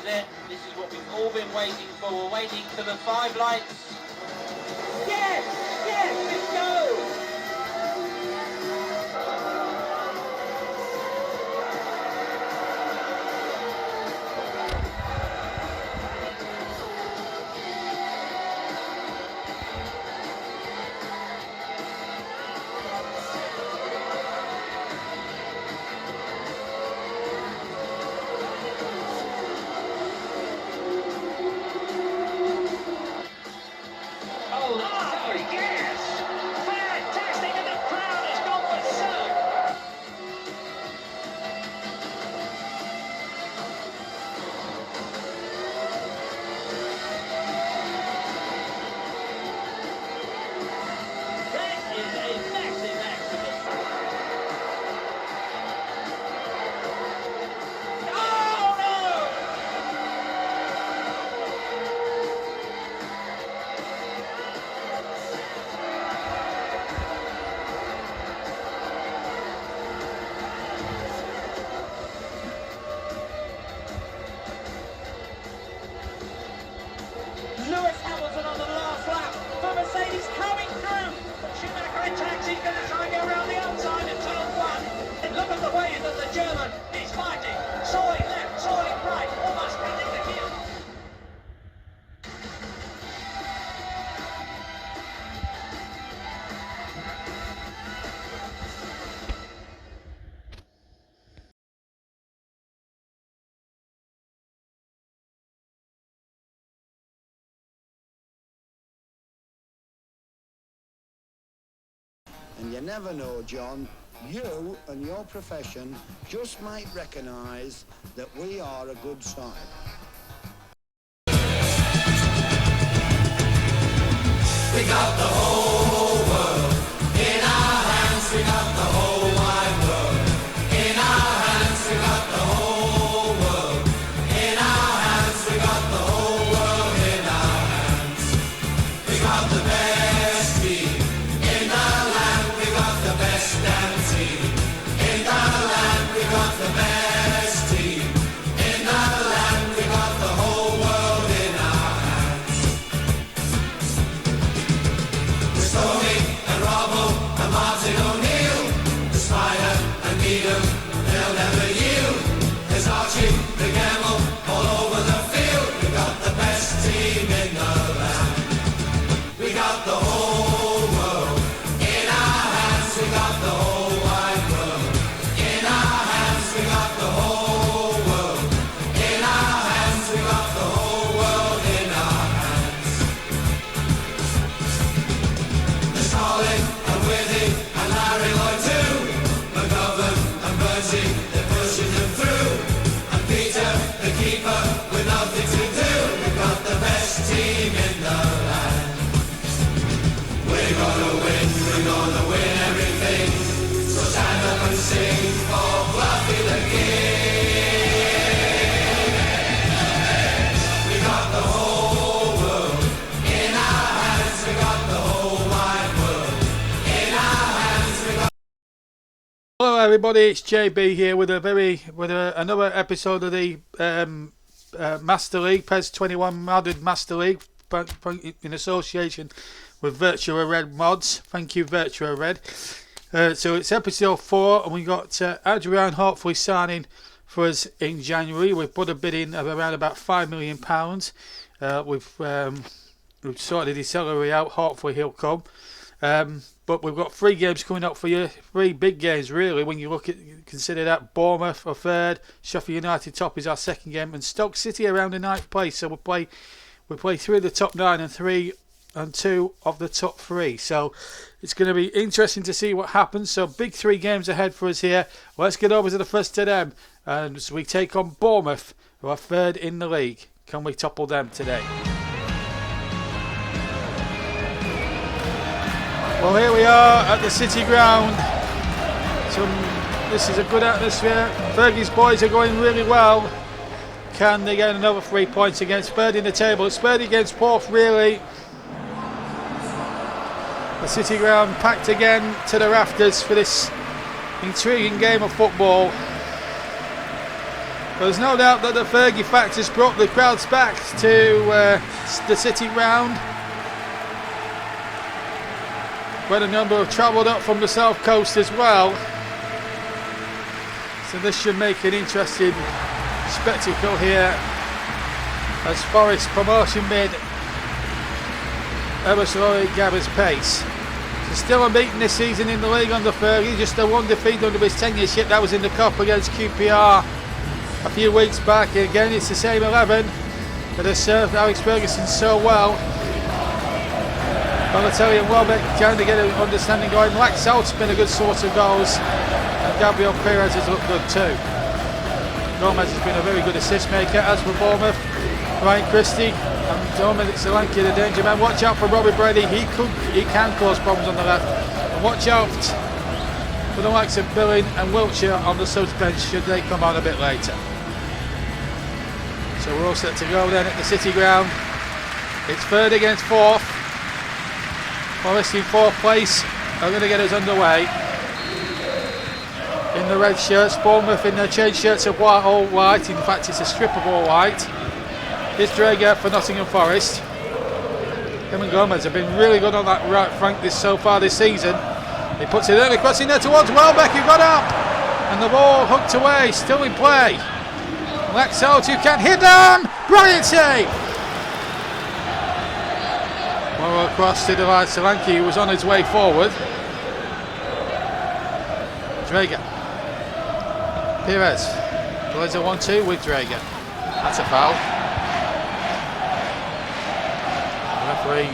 is it. This is what we've all been waiting for. We're waiting for the 5 lights. Yes! Yes! Let's go! Lewis Hamilton on the last lap for Mercedes coming through. Schumacher attacks, he's going to try and go around the outside of turn 1. And look at the way that the German is fighting. Soaring left, soaring right, almost cutting the heel. And you never know, John, you and your profession just might recognise that we are a good side. We got the whole world in our hands, we got the whole wide world in our hands, we got the whole world in our hands, we got the whole world in our hands. We got the best team in the land, we got the best damn team in the land, we got the best team in the land, we got the whole world in our hands. With Stoney and Robbo and Martin O'Neill, the Spider and Needham, they'll never yield. There's Archie, the Gamble, all over the field. We got the best team in the land. We got the whole world in our hands. We got the whole wide world in our hands. We got the whole world in our hands. We got the whole world in our hands. There's Colin and Withy and Larry Lloyd too. McGovern and Bertie, they're pushing them through. And Peter, the keeper, with nothing to do. We've got the best team in the land. We're gonna win everything. So stand up and sing for Fluffy the King. We got the whole world in our hands. We got the whole wide world in our hands. We got. Hello everybody, it's JB here with another episode of the Master League, PES 21 Modded Master League, in association with Virtua Red Mods. Thank you, Virtua Red. So it's episode 4, and we got Adrian hopefully signing for us in January. We've put a bid in of around about £5 million. We've sorted his salary out. Hopefully he'll come. But we've got 3 games coming up for you. 3 big games really when you consider that. Bournemouth are third, Sheffield United top is our second game, and Stoke City around the 9th place. So we play 3 of the top 9 and 3 and 2 of the top 3. So it's going to be interesting to see what happens. So big 3 games ahead for us here. Let's get over to the first of them, and so we take on Bournemouth, who are third in the league. Can we topple them today? Well, here we are at the City Ground. This is a good atmosphere. Fergie's boys are going really well. Can they get another 3 points against third in the table? It's third against fourth, really. The City Ground packed again to the rafters for this intriguing game of football. There's no doubt that the Fergie factors brought the crowds back to the City Round. Quite a number have travelled up from the south coast as well. So this should make an interesting spectacle here as Forest promotion bid ever slowly gathers pace. So still unbeaten this season in the league under Fergie, just a one defeat under his tenureship. That was in the Cup against QPR a few weeks back. Again, it's the same 11 that has served Alex Ferguson so well. Balotelli and Welbeck trying to get an understanding going. Laxalt's been a good source of goals, and Gabriel Perez has looked good too. Gomez has been a very good assist maker. As for Bournemouth, Ryan Christie and Dominic Solanke, the danger man. Watch out for Robbie Brady. He can cause problems on the left. And watch out for the likes of Billing and Wiltshire on the subs bench should they come on a bit later. So we're all set to go then at the City Ground. It's third against fourth. Forest in fourth place are going to get us underway. In the red shirts, Bournemouth in their change shirts of white, all white. In fact, it's a strip of all white. Here's Drager for Nottingham Forest. Him and Gomez have been really good on that right flank so far this season. He puts it early cross in there towards Welbeck, who got up, and the ball hooked away, still in play. Laxalt, who can't hit them. Brilliant save. Well across to the right, Solanke, who was on his way forward. Drager. Perez plays a 1-2 with Drager. That's a foul. The referee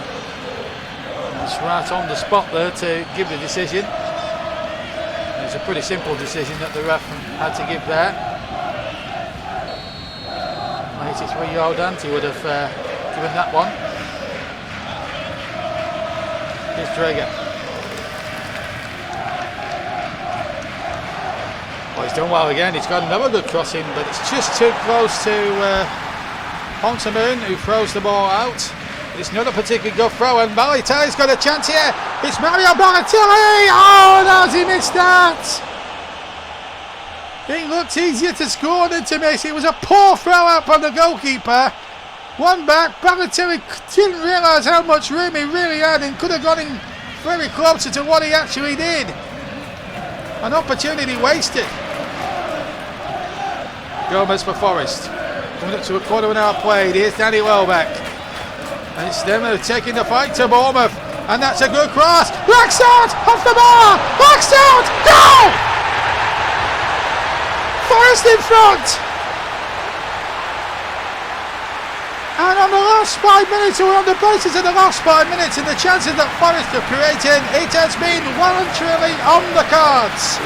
was right on the spot there to give the decision. It was a pretty simple decision that the ref had to give there. 83-year-old Ante would have given that one. Here's Drager. Well, he's done well again. He's got another good crossing, but it's just too close to Pontamoon, who throws the ball out. It's not a particularly good throw, and Balotelli's got a chance here. It's Mario Balotelli! Oh, and how's he missed that? It looked easier to score than to miss. It was a poor throw out from the goalkeeper. One back. Balotelli didn't realise how much room he really had and could have got him very closer to what he actually did. An opportunity wasted. Gomez for Forest. Coming up to a quarter of an hour played. Here's Danny Welbeck. And it's them who are taking the fight to Bournemouth. And that's a good cross. Laxalt off the bar. Laxalt. Goal! Forest in front. And on the last 5 minutes, or on the basis of the last 5 minutes and the chances that Forest have created, it has been well and truly on the cards.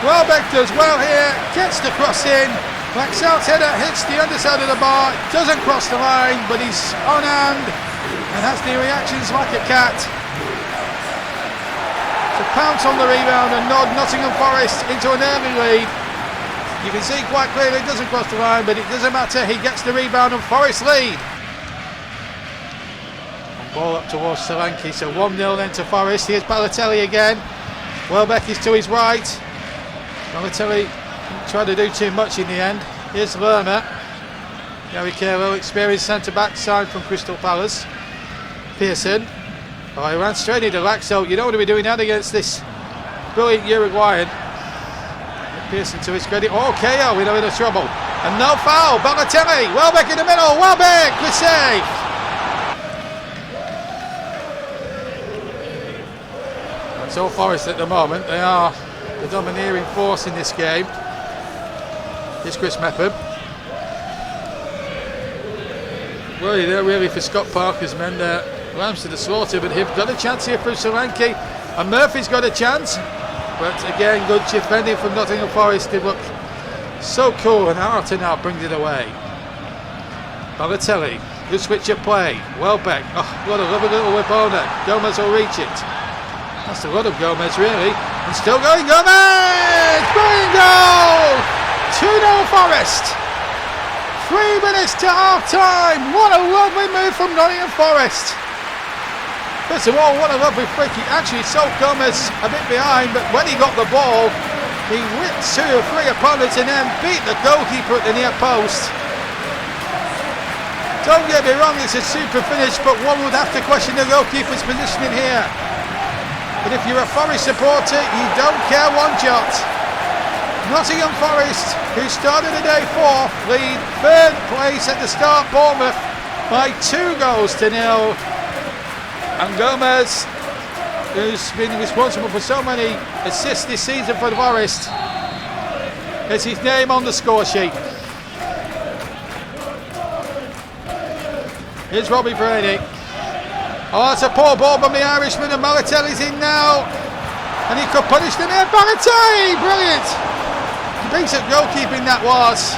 Welbeck does well here, gets the cross in. Laxalt's header hits the underside of the bar, doesn't cross the line, but he's on hand and has the reactions like a cat. To pounce on the rebound and nod Nottingham Forest into an early lead. You can see quite clearly it doesn't cross the line, but it doesn't matter. He gets the rebound and Forest lead. And ball up towards Solanke, so 1-0 then to Forest. Here's Balotelli again. Welbeck is to his right. Balotelli didn't try to do too much in the end. Here's Lerner. Gary Carroll, experienced centre-back, signed from Crystal Palace. Pearson. Oh, he ran straight into Laxalt. You don't want to be doing that against this brilliant Uruguayan. Pearson to his credit. Oh, KO in a bit of trouble. And no foul. Balotelli. Welbeck in the middle. Welbeck. Good save. That's all Forest at the moment. They are the domineering force in this game. Here's Chris Mepham. Well, they're really for Scott Parker's men there. Rams to the slaughter, but he's got a chance here from Solanke. And Murphy's got a chance. But again, good defending from Nottingham Forest. They look so cool, and Arta now brings it away. Balotelli, good switch of play. Welbeck, oh, what a lovely little whip on it. Gomez will reach it. That's a lot of Gomez, really. And still going, Gomez! Brilliant goal! 2-0 Forest. 3 minutes to half time. What a lovely move from Nottingham Forest. First of all, what a lovely free kick. Actually, soaked Gomez a bit behind, but when he got the ball, He whipped 2 or 3 opponents and then beat the goalkeeper at the near post. Don't get me wrong, it's a super finish, but one would have to question the goalkeeper's positioning here. But if you're a Forest supporter, you don't care one jot. Nottingham Forest, who started the day 4th, lead 3rd place at the start, Bournemouth, by 2 goals to 0. And Gomez, who's been responsible for so many assists this season for the Forest, has his name on the score sheet. Here's Robbie Brady. Oh, that's a poor ball from the Irishman, and Balotelli's in now. And he could punish them here. Balotelli! Brilliant! Piece of goalkeeping that was.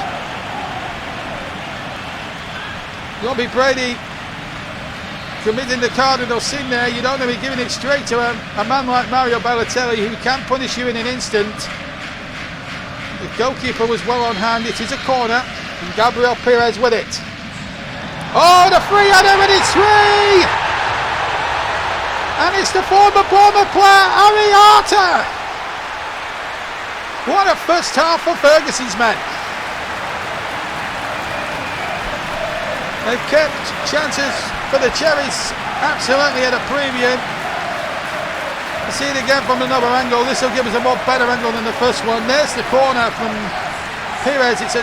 Robbie Brady committing the cardinal sin there. You don't want to be giving it straight to a man like Mario Balotelli, who can punish you in an instant. The goalkeeper was well on hand. It is a corner, and Gabriel Perez with it. Oh, the free header, and it's 3! And it's the former Bournemouth player, Ariata. What a first half for Ferguson's men. They've kept chances for the Cherries absolutely at a premium. I see it again from another angle. This will give us a more better angle than the first one. There's the corner from Perez. It's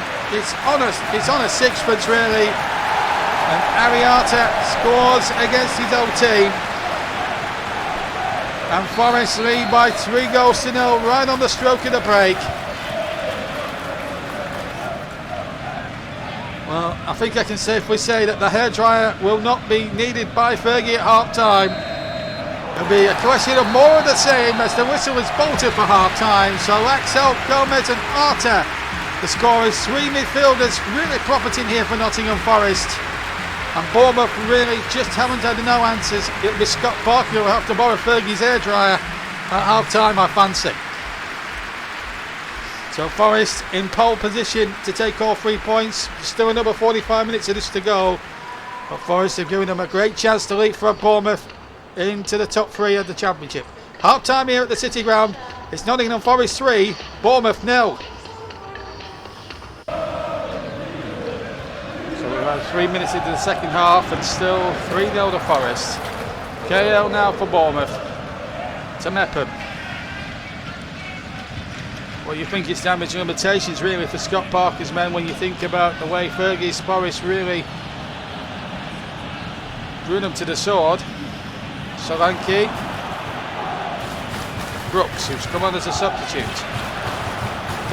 on a sixpence really. And Ariata scores against his own team. And Forest lead by 3 goals to 0 right on the stroke of the break. Well, I think I can safely say that the hairdryer will not be needed by Fergie at half time. It'll be a question of more of the same as the whistle is bolted for half time. So Axel, Gomez and Arta, the scorers, 3 midfielders really profiting here for Nottingham Forest. And Bournemouth really just haven't had no answers. It'll be Scott Parker who will have to borrow Fergie's hairdryer at half time, I fancy. So Forest in pole position to take all 3 points. Still another 45 minutes of this to go. But Forest have given them a great chance to leapfrog Bournemouth into the top 3 of the Championship. Half time here at the City Ground. It's Nottingham Forest 3, Bournemouth 0. Around 3 minutes into the second half and still 3-0 to Forest. KL now for Bournemouth. To Mepham. Well, you think it's damage and limitations really for Scott Parker's men when you think about the way Fergie's Forest really drew them to the sword. Solanke. Brooks, who's come on as a substitute.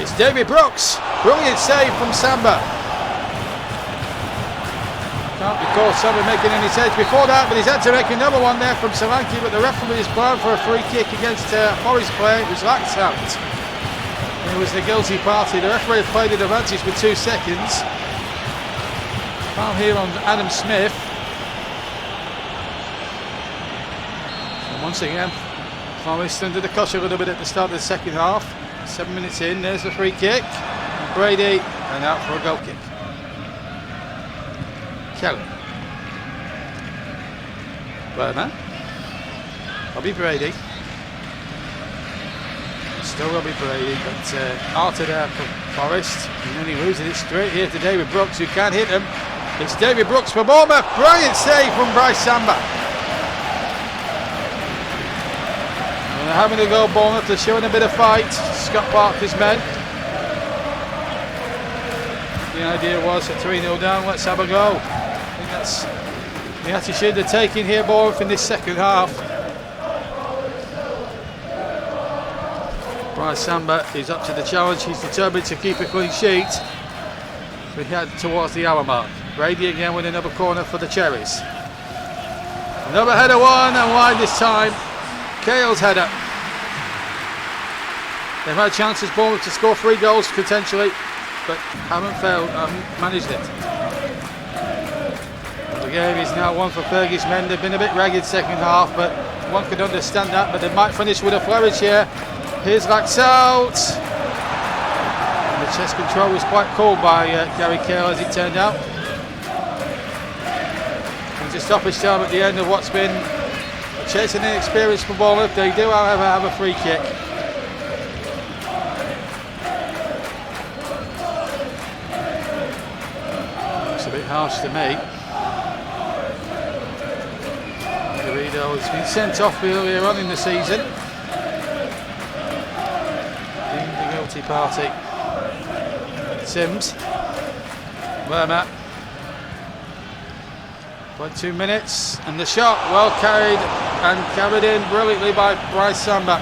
It's David Brooks. Brilliant save from Samba. Can't recall Samba making any saves before that, but he's had to make another one there from Solanke, but the referee is blown for a free kick against Forest player. It was laxed out. It was the guilty party. The referee played an advantage with 2 seconds. Foul here on Adam Smith. And once again, Forest under the cosh a little bit at the start of the second half. 7 minutes in, there's the free kick. And Brady, and out for a goal kick. Kelly. Burner. Robbie Brady. Still Robbie Brady, but Arta there for Forest. And then he loses it straight here to David Brooks, who can't hit him. It's David Brooks for Bournemouth. Brilliant save from Bryce Samba. And they're having a go, Bournemouth. They're showing a bit of fight. Scott Parker's men. The idea was at 3-0 down, let's have a go. I think that's the attitude they're taking here, Bournemouth, in this second half. Bryce Samba is up to the challenge. He's determined to keep a clean sheet. We head towards the hour mark. Brady again with another corner for the Cherries. Another header, one and wide this time. Cale's header. They've had chances, Bournemouth, to score 3 goals potentially, but haven't managed it. The game is now one for Fergie's men. They've been a bit ragged second half, but one could understand that, but they might finish with a flourish here. Here's Laxalt. The chest control was quite cool by Gary Cahill, as it turned out. It's a stoppage time at the end of what's been a chasing inexperience for Bournemouth. They do, however, have a free kick. a bit harsh to me. Garrido has been sent off earlier on in the season. Being the guilty party. Sims. Lerma. 2 minutes, and the shot well carried and carried in brilliantly by Bryce Samba,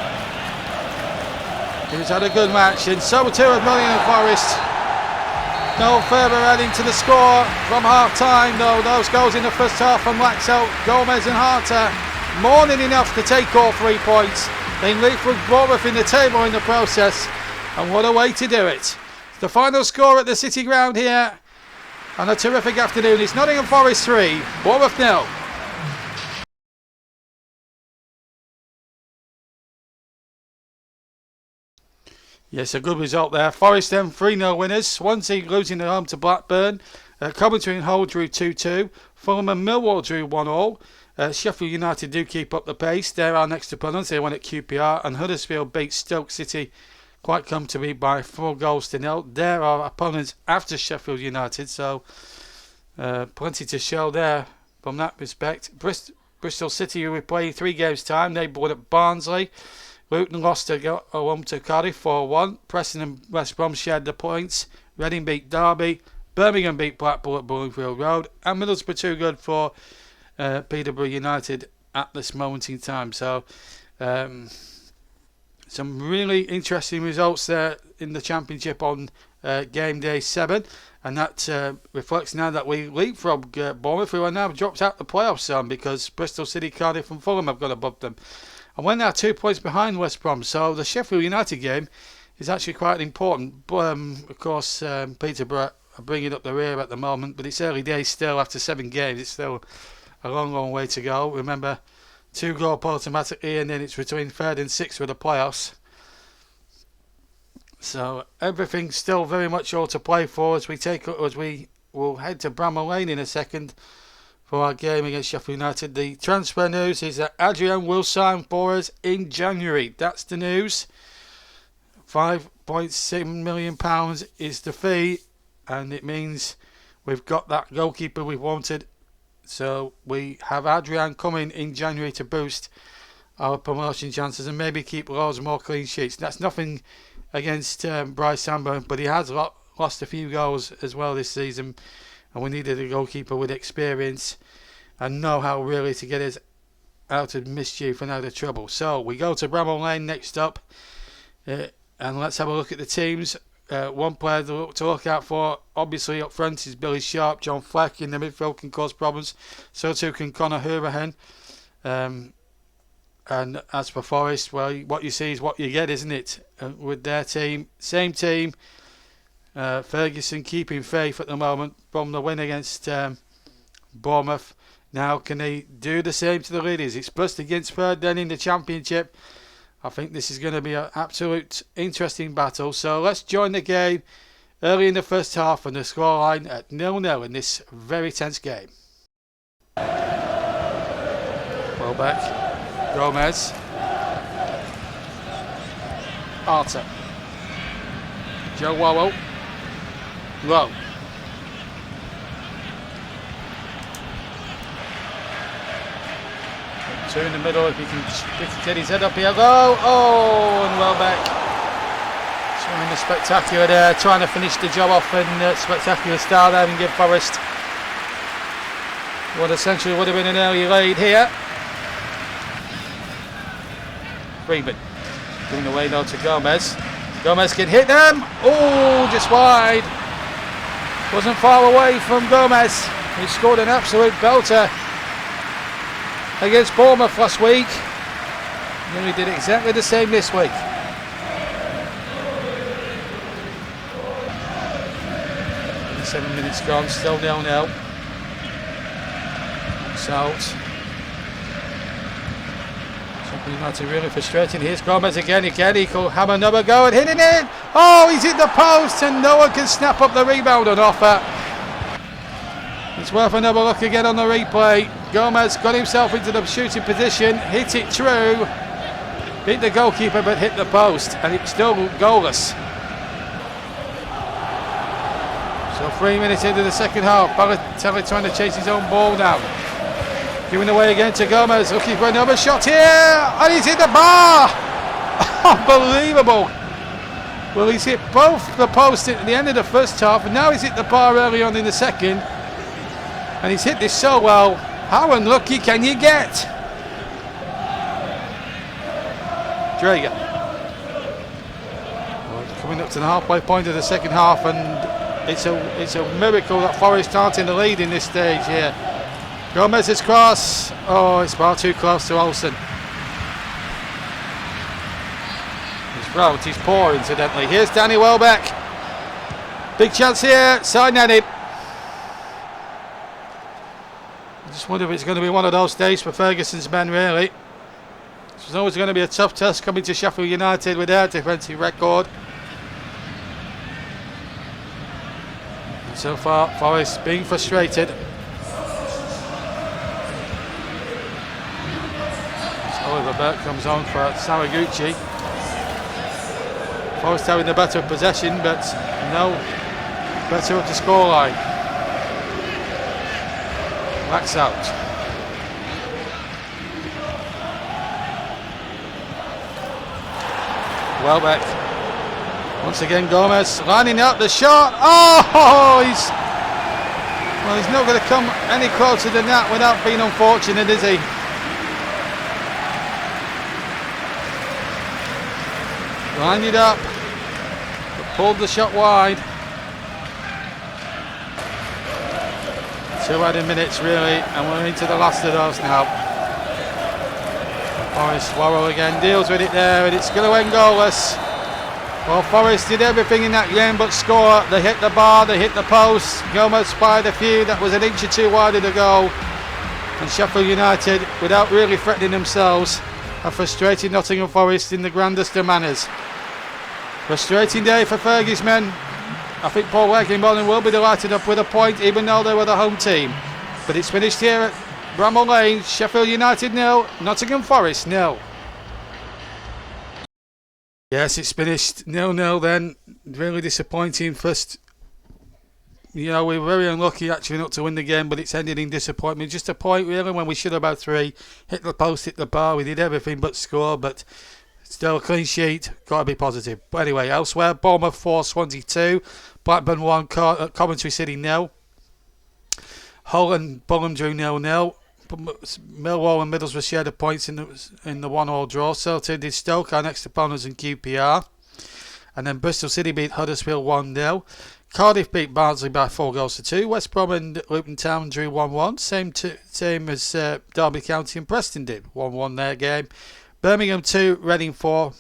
who's had a good match, and so too has Nottingham Forest. No further adding to the score from half time, though. Those goals in the first half from Laxalt, Gomez and Harter more than enough to take all 3 points. They leapfrog Bournemouth in the table in the process, and what a way to do it. The final score at the City Ground here on a terrific afternoon is Nottingham Forest 3, Bournemouth 0. Yes, a good result there. Forest then 3-0 winners. Swansea losing at home to Blackburn. Coventry and Hull drew 2-2. Fulham and Millwall drew 1-1. Sheffield United do keep up the pace. They're our next opponents. They won at QPR. And Huddersfield beat Stoke City quite comfortably by 4-0. They're our opponents after Sheffield United. So plenty to show there from that respect. Bristol City, who we play 3 games time, they won at Barnsley. Luton lost home to Cardiff 4-1. Preston and West Brom shared the points. Reading beat Derby. Birmingham beat Blackpool at Bloomfield Road. And Middlesbrough too good for Peterborough United at this moment in time. So some really interesting results there in the Championship on game day 7. And that reflects now that we leapfrog Bournemouth, who are now dropped out the playoff zone because Bristol City, Cardiff and Fulham have got above them. And we're now 2 points behind West Brom. So the Sheffield United game is actually quite important. But, of course, Peterborough are bringing up the rear at the moment. But it's early days still after 7 games. It's still a long, long way to go. Remember, 2 go up automatically and then it's between 3rd and 6th for the playoffs. So everything's still very much all to play for as we will head to Bramall Lane in a second for our game against Sheffield United. The transfer news is that Adrian will sign for us in January. That's the news. £5.7 million is the fee, and it means we've got that goalkeeper we wanted. So we have Adrian coming in January to boost our promotion chances and maybe keep loads more clean sheets. That's nothing against Bryce Samba, but he has lost a few goals as well this season, and we needed a goalkeeper with experience and know how really to get us out of mischief and out of trouble. So we go to Bramall Lane next up, and let's have a look at the teams. One player to look out for, obviously up front, is Billy Sharp. John Fleck in the midfield can cause problems, so too can Conor Hourihane. And as for Forest, well, what you see is what you get, isn't it? With their team, same team. Ferguson keeping faith at the moment from the win against Bournemouth. Now, can they do the same to the leaders? It's first against third, then in the Championship. I think this is going to be an absolute interesting battle. So let's join the game early in the first half and the scoreline at 0-0 in this very tense game. Well back. Gomez. Arter. Joe Wallow. Low. Two in the middle, if he can get his head up here. Low. Oh, and Welbeck. Showing the spectacular there, trying to finish the job off in spectacular style there and give Forest what essentially would have been an early lead here. Freeman giving away now to Gomez. Gomez can hit them. Oh, just wide. Wasn't far away from Gomez. He scored an absolute belter against Bournemouth last week. And he did exactly the same this week. And 7 minutes gone, still 0-0. Salt. United really frustrating. Here's Gomez again. He could have another go and hitting it. Oh, he's hit the post and no one can snap up the rebound on offer. It's worth another look again on the replay. Gomez got himself into the shooting position, hit it true, hit the goalkeeper but hit the post, and it's still goalless. So 3 minutes into the second half, Balotelli trying to chase his own ball down. Giving away again to Gomez, looking for another shot here, and he's hit the bar! Unbelievable! Well, he's hit both the posts at the end of the first half, and now he's hit the bar early on in the second. And he's hit this so well. How unlucky can you get? Drager. Well, coming up to the halfway point of the second half, and it's a miracle that Forest aren't in the lead in this stage here. Gomez's cross. Oh, it's far too close to Olsen. His route, he's poor incidentally. Here's Danny Welbeck. Big chance here, side netted. I just wonder if it's going to be one of those days for Ferguson's men, really. It's always going to be a tough test coming to Sheffield United with their defensive record. And so far, Forest being frustrated. Oliver Burke comes on for Saraguchi. Forest having the better possession, but no better of the scoreline. Wax out. Welbeck. Once again Gomez lining up the shot. Oh, he's not going to come any closer than that without being unfortunate, is he? Lined it up, but pulled the shot wide. 2 added minutes really, and we're into the last of those now. Forest Worrell again deals with it there, and it's going to end goalless. Well, Forest did everything in that game but score. They hit the bar, they hit the post. Gomez spied a few that was an inch or two wide of the goal. And Sheffield United, without really threatening themselves, have frustrated Nottingham Forest in the grandest of manners. Frustrating day for Fergie's men. I think Paul Wagenbowden will be delighted up with a point, even though they were the home team. But it's finished here at Bramall Lane. Sheffield United 0, Nottingham Forest 0. Yes, it's finished 0-0 then. Really disappointing. First, you know, we were very unlucky actually not to win the game, but it's ended in disappointment. Just a point really when we should have had 3. Hit the post, hit the bar. We did everything but score, but still a clean sheet. Got to be positive. But anyway, elsewhere, Bournemouth 4, Swansea 2. Blackburn 1, Coventry City 0. Hull and Fulham drew 0-0. Millwall and Middlesbrough shared the points in the 1-1 draw. Celtic did Stoke, our next opponents, in QPR. And then Bristol City beat Huddersfield 1-0. Cardiff beat Barnsley by 4-2. West Brom and Luton Town drew 1-1. Same as Derby County and Preston did. 1-1 their game. Birmingham 2, Reading 4.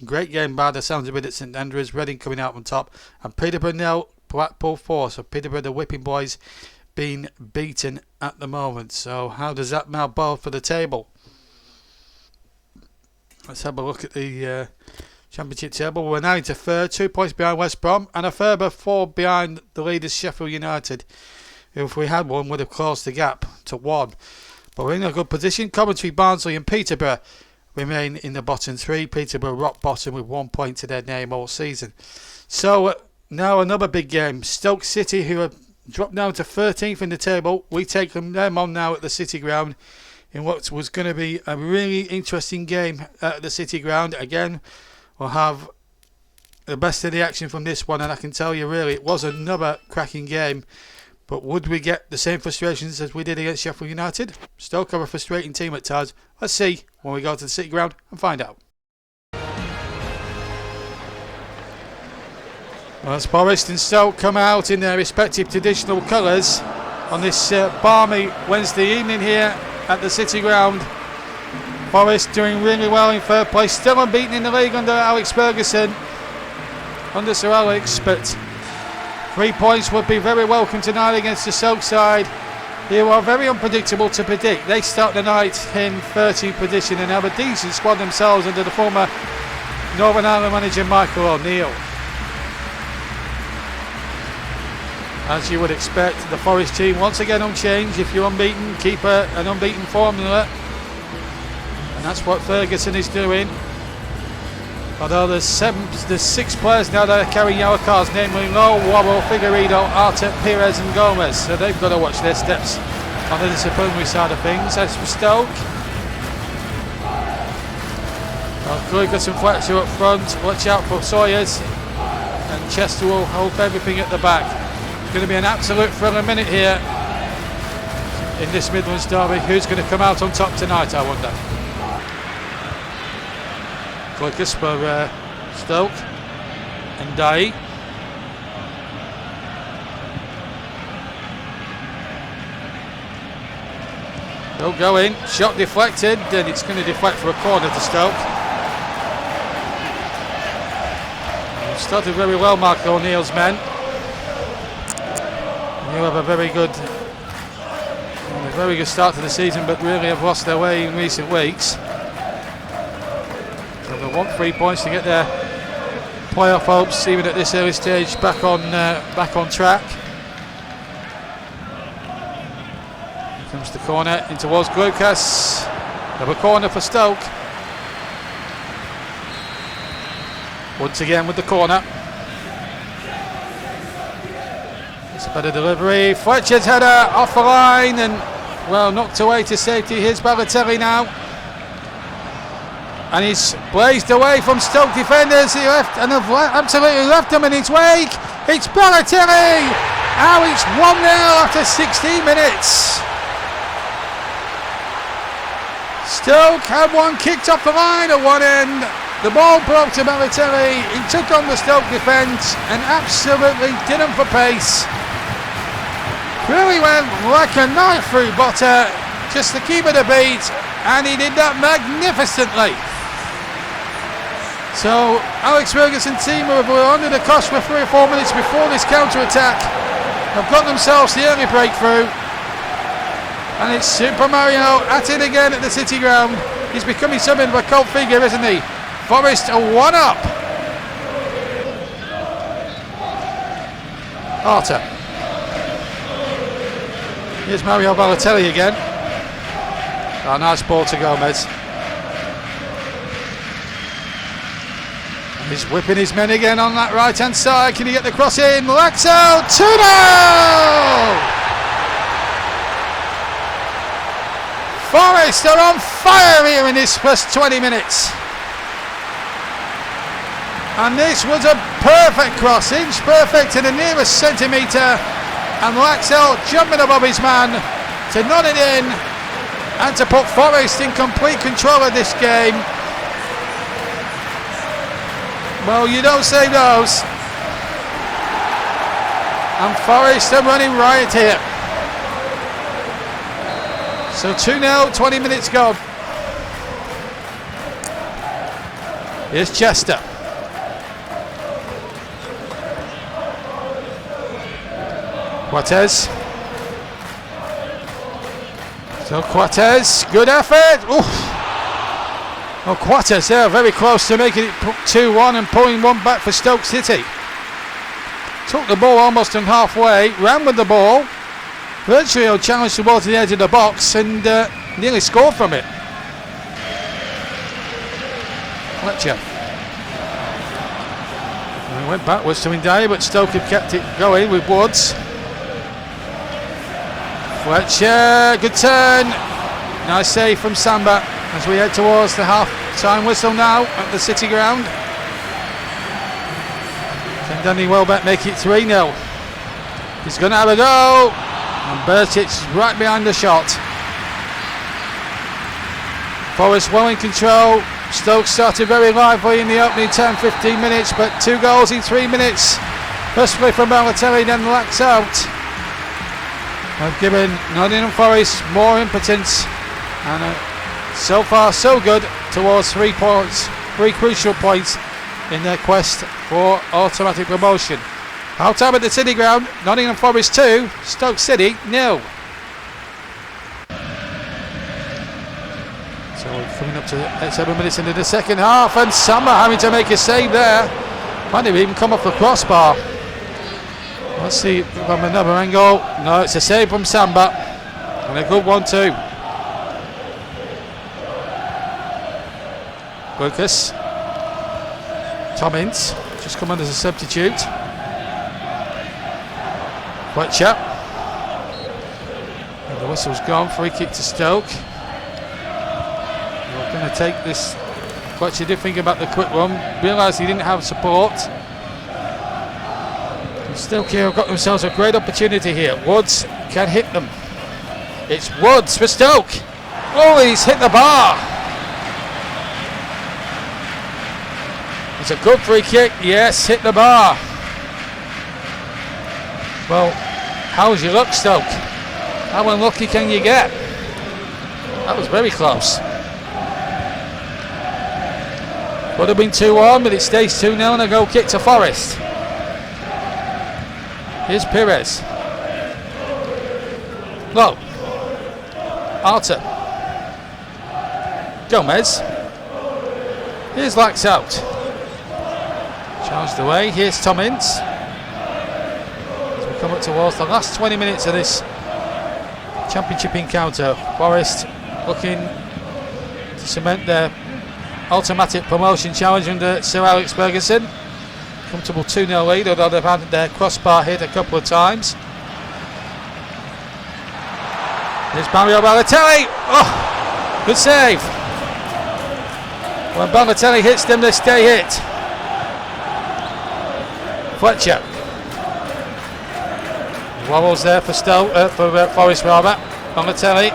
Great game by the sounds of it at St Andrews. Reading coming out on top. And Peterborough 0, Blackpool 4. So Peterborough, the whipping boys, being beaten at the moment. So how does that now bode for the table? Let's have a look at the Championship table. We're now into third, 2 points behind West Brom, and a further 4 behind the leaders Sheffield United, who, if we had one, would have closed the gap to 1. But we're in a good position. Coventry, Barnsley and Peterborough remain in the bottom 3. Peterborough rock bottom with 1 point to their name all season. So now another big game. Stoke City, who are dropped down to 13th in the table. We take them on now at the City Ground in what was going to be a really interesting game at the City Ground. Again, we'll have the best of the action from this one, and I can tell you really it was another cracking game. But would we get the same frustrations as we did against Sheffield United? Stoke are a frustrating team at times. Let's see when we go to the City Ground and find out. Well, as Forest and Stoke come out in their respective traditional colours on this balmy Wednesday evening here at the City Ground. Forest doing really well in third place, still unbeaten in the league under Alex Ferguson, under Sir Alex, but 3 points would be very welcome tonight against the Stoke side, who are very unpredictable to predict. They start the night in 13th position and have a decent squad themselves under the former Northern Ireland manager Michael O'Neill. As you would expect, the Forest team once again unchanged. If you're unbeaten, keep an unbeaten formula. And that's what Ferguson is doing. Although there's 6 players now that are carrying yellow cards, namely Lowe, Wobble, Figueiredo, Arta, Perez and Gomez. So they've got to watch their steps on the disciplinary side of things. As for Stoke, Lucas and Fletcher up front. Watch out for Sawyers. And Chester will hold everything at the back. It's going to be an absolute thrilling minute here in this Midlands derby. Who's going to come out on top tonight, I wonder? Lucas for Stoke and Dai. Still going, shot deflected, and it's going to deflect for a corner to Stoke. Started very well, Mark O'Neill's men. You have a very good start to the season, but really have lost their way in recent weeks. So they want 3 points to get their playoff hopes, even at this early stage, back on track. Here comes the corner in towards Glucas. Another corner for Stoke. Once again with the corner. It's a better delivery. Fletcher's header off the line and, well, knocked away to safety. Here's Balotelli now. And he's blazed away from Stoke defenders. He left and have absolutely left them in his wake. It's Balotelli. Now it's 1-0 after 16 minutes. Stoke had one kicked off the line at one end. The ball broke to Balotelli. He took on the Stoke defence and absolutely did him for pace. Really went like a knife through butter just to keep it a beat, and he did that magnificently. So Alex Ferguson team, who were under the cosh for 3 or 4 minutes before this counter-attack, have got themselves the early breakthrough. And it's Super Mario at it again at the City Ground. He's becoming something of a cult figure, isn't he? Forest are 1-up. Arta. Here's Mario Balotelli again. Oh, nice ball to Gomez. He's whipping his men again on that right hand side. Can he get the cross in? Laxo 2-0! Forest are on fire here in this first 20 minutes. And this was a perfect cross, inch perfect to the nearest centimetre. And Laxell jumping above his man to nod it in and to put Forest in complete control of this game. Well, you don't say those. And Forest are running riot here. So 2-0, 20 minutes gone. Here's Chester. Quates. So Quates, good effort. Oof. Oh, Quates there, very close to making it 2-1 and pulling one back for Stoke City. Took the ball almost on halfway, ran with the ball, virtually challenged the ball to the edge of the box and nearly scored from it. Fletcher. And went backwards to Ndiaye, but Stoke had kept it going with Woods. Fletcher, good turn. Nice save from Samba as we head towards the half-time whistle now at the City Ground. Can Danny Welbeck make it 3-0? He's going to have a go. And Bertic right behind the shot. Forest well in control. Stoke started very lively in the opening 10-15 minutes, but 2 goals in 3 minutes. Firstly from Balotelli, then Lax out. I've given Nottingham Forest more impotence, and so far so good towards 3 points, 3 crucial points in their quest for automatic promotion. Half time at the City Ground, Nottingham Forest 2, Stoke City 0. So we're coming up to 7 minutes into the second half, and Samba having to make a save there. Might have even come off the crossbar. Let's see from another angle. No, it's a save from Samba, and a good one too. Lucas. Tom Ince just come on as a substitute. Fletcher. And the whistle's gone. Free kick to Stoke. We're going to take this. Fletcher did think about the quick run. Realised he didn't have support. And Stoke here have got themselves a great opportunity here. Woods can hit them. It's Woods for Stoke. Oh, he's hit the bar. It's a good free kick. Yes, hit the bar. Well, how's your luck, Stoke? How unlucky can you get? That was very close. Would have been 2-1, but it stays 2-0 and a goal kick to Forest. Here's Pires. Low. Arter. Gomez. Here's Lax out. Charged away. Here's Tom Ince. As we come up towards the last 20 minutes of this championship encounter. Forest looking to cement their automatic promotion challenge under Sir Alex Ferguson. Comfortable 2-0 lead, although they've had their crossbar hit a couple of times. Here's Mario Balotelli. Oh, good save. When Balotelli hits them, they stay hit. Fletcher. Wobbles there for Forest rather. Balotelli.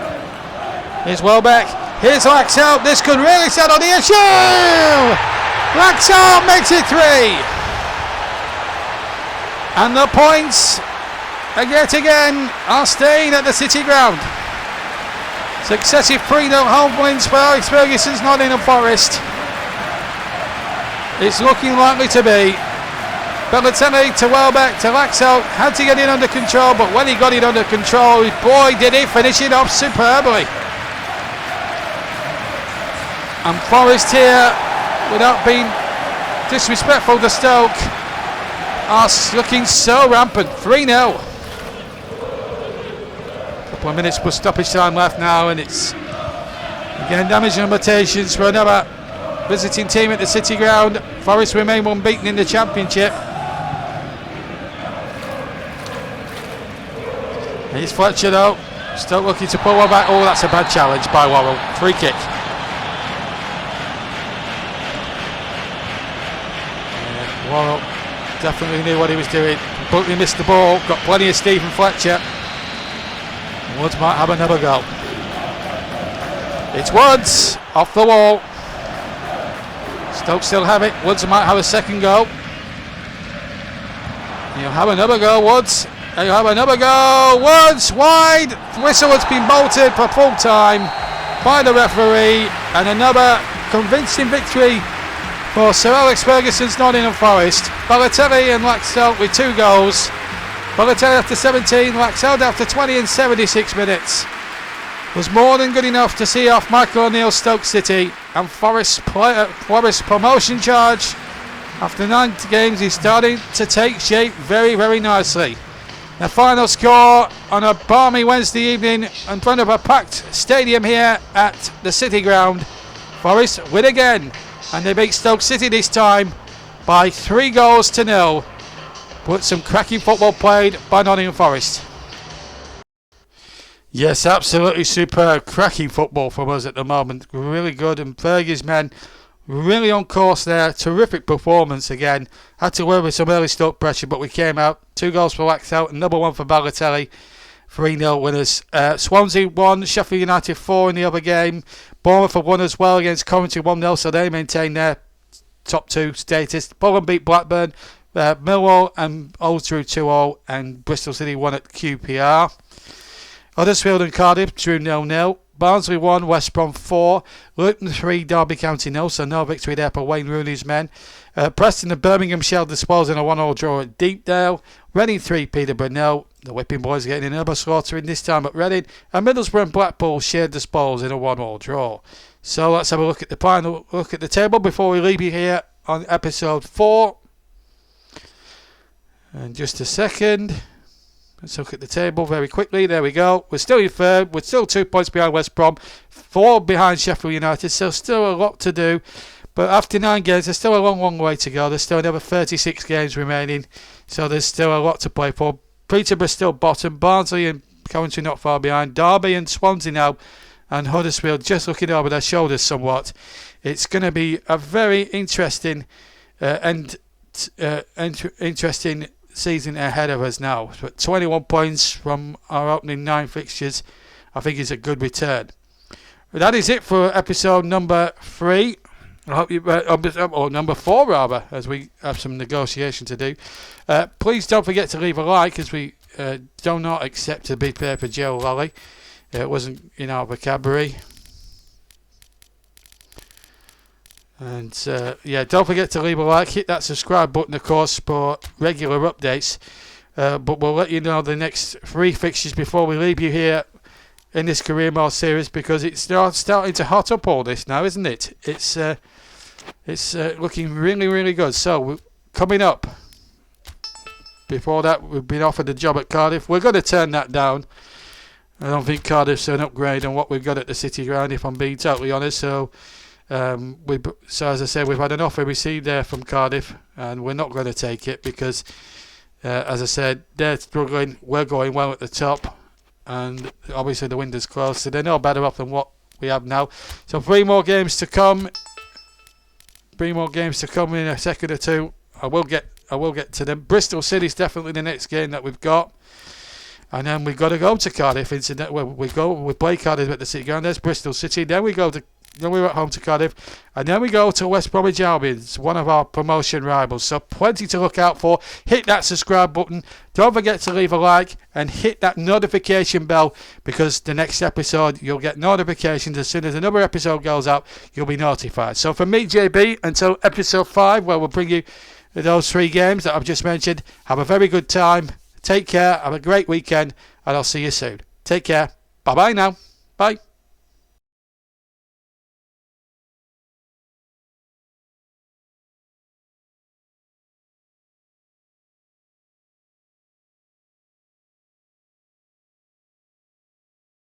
Here's Welbeck. Here's Laxalt. This could really settle the issue. Laxalt makes it 3. And the points yet again are staying at the City Ground. Successive 3-0 home wins for Alex Ferguson's Nottingham Forest. It's looking likely to be. Balotelli to Welbeck to Laxalt. Had to get it under control, but when he got it under control, boy did he finish it off superbly. And Forest here, without being disrespectful to Stoke, are looking so rampant. 3-0. Couple of minutes plus stoppage time left now, and it's again damage and limitations for another visiting team at the City Ground. Forest remain unbeaten in the Championship. Here's Fletcher though. Stoke looking to pull one back. Oh, that's a bad challenge by Worrell. Free kick. Worrell definitely knew what he was doing. Completely missed the ball. Got plenty of Stephen Fletcher. Woods might have another go. It's Woods off the wall. Stoke still have it. Woods might have a second go. He'll have another go, Woods. He'll have another go. Woods wide. Whistle has been bolted for full time by the referee, and another convincing victory for Sir Alex Ferguson's Nottingham Forest. Balotelli and Laxalt with 2 goals. Balotelli after 17, Laxalt after 20 and 76 minutes. Was more than good enough to see off Michael O'Neill's Stoke City, and Forest promotion charge. After 9 games, he's starting to take shape very, very nicely. The final score on a balmy Wednesday evening in front of a packed stadium here at the City Ground. Forest win again, and they beat Stoke City this time by 3-0. But some cracking football played by Nottingham Forest. Yes, absolutely superb, cracking football from us at the moment. Really good, and Fergie's men really on course there. Terrific performance again. Had to work with some early Stoke pressure, but we came out. 2 goals for Laxalt, another one for Balotelli. 3-0 winners. Swansea 1, Sheffield United 4 in the other game. Bournemouth have won as well against Coventry 1-0, so they maintain their top 2 status. Fulham beat Blackburn. Millwall and Old drew 2-0, and Bristol City won at QPR. Huddersfield and Cardiff drew 0-0. Barnsley 1, West Brom 4. Luton 3, Derby County 0, so no victory there for Wayne Rooney's men. Preston and Birmingham shelled the spoils in a 1-1 draw at Deepdale. Reading 3, Peterborough 0. The Whipping Boys getting another slaughtering this time at Reading. And Middlesbrough and Blackpool shared the spoils in a 1-1 draw. So let's have a look at the final look at the table before we leave you here on episode 4. And just a second. Let's look at the table very quickly. There we go. We're still in third. We're still 2 points behind West Brom. 4 behind Sheffield United. So still a lot to do. But after 9 games, there's still a long way to go. There's still another 36 games remaining, so there's still a lot to play for. Peterborough still bottom, Barnsley and Coventry not far behind, Derby and Swansea now, and Huddersfield just looking over their shoulders somewhat. It's going to be a very interesting interesting season ahead of us now. But 21 points from our opening 9 fixtures, I think, is a good return. But that is it for episode number 3. I hope you, or number 4 rather, as we have some negotiation to do. Please don't forget to leave a like, as we do not accept a big paper Joe lolly. It wasn't in our vocabulary. And don't forget to leave a like. Hit that subscribe button, of course, for regular updates. But we'll let you know the next 3 fixtures before we leave you here in this career mode series, because it's starting to hot up all this now, isn't it? It's looking really, really good. So coming up, before that, we've been offered a job at Cardiff. We're going to turn that down. I don't think Cardiff's an upgrade on what we've got at the City Ground, if I'm being totally honest. So as I said, we've had an offer received there from Cardiff, and we're not going to take it because, as I said, they're struggling. We're going well at the top, and obviously the window's closed, so they're no better off than what we have now. So 3 more games to come. 3 more games to come in a second or two. I will get to them. Bristol City's definitely the next game that we've got. And then we've got to go to Cardiff. We play Cardiff at the City Ground. There's Bristol City. Then we're at home to Cardiff. And then we go to West Bromwich Albion. It's one of our promotion rivals. So plenty to look out for. Hit that subscribe button. Don't forget to leave a like. And hit that notification bell, because the next episode, you'll get notifications. As soon as another episode goes out, you'll be notified. So from me, JB, until episode 5, where we'll bring you those 3 games that I've just mentioned, have a very good time. Take care. Have a great weekend. And I'll see you soon. Take care. Bye-bye now. Bye.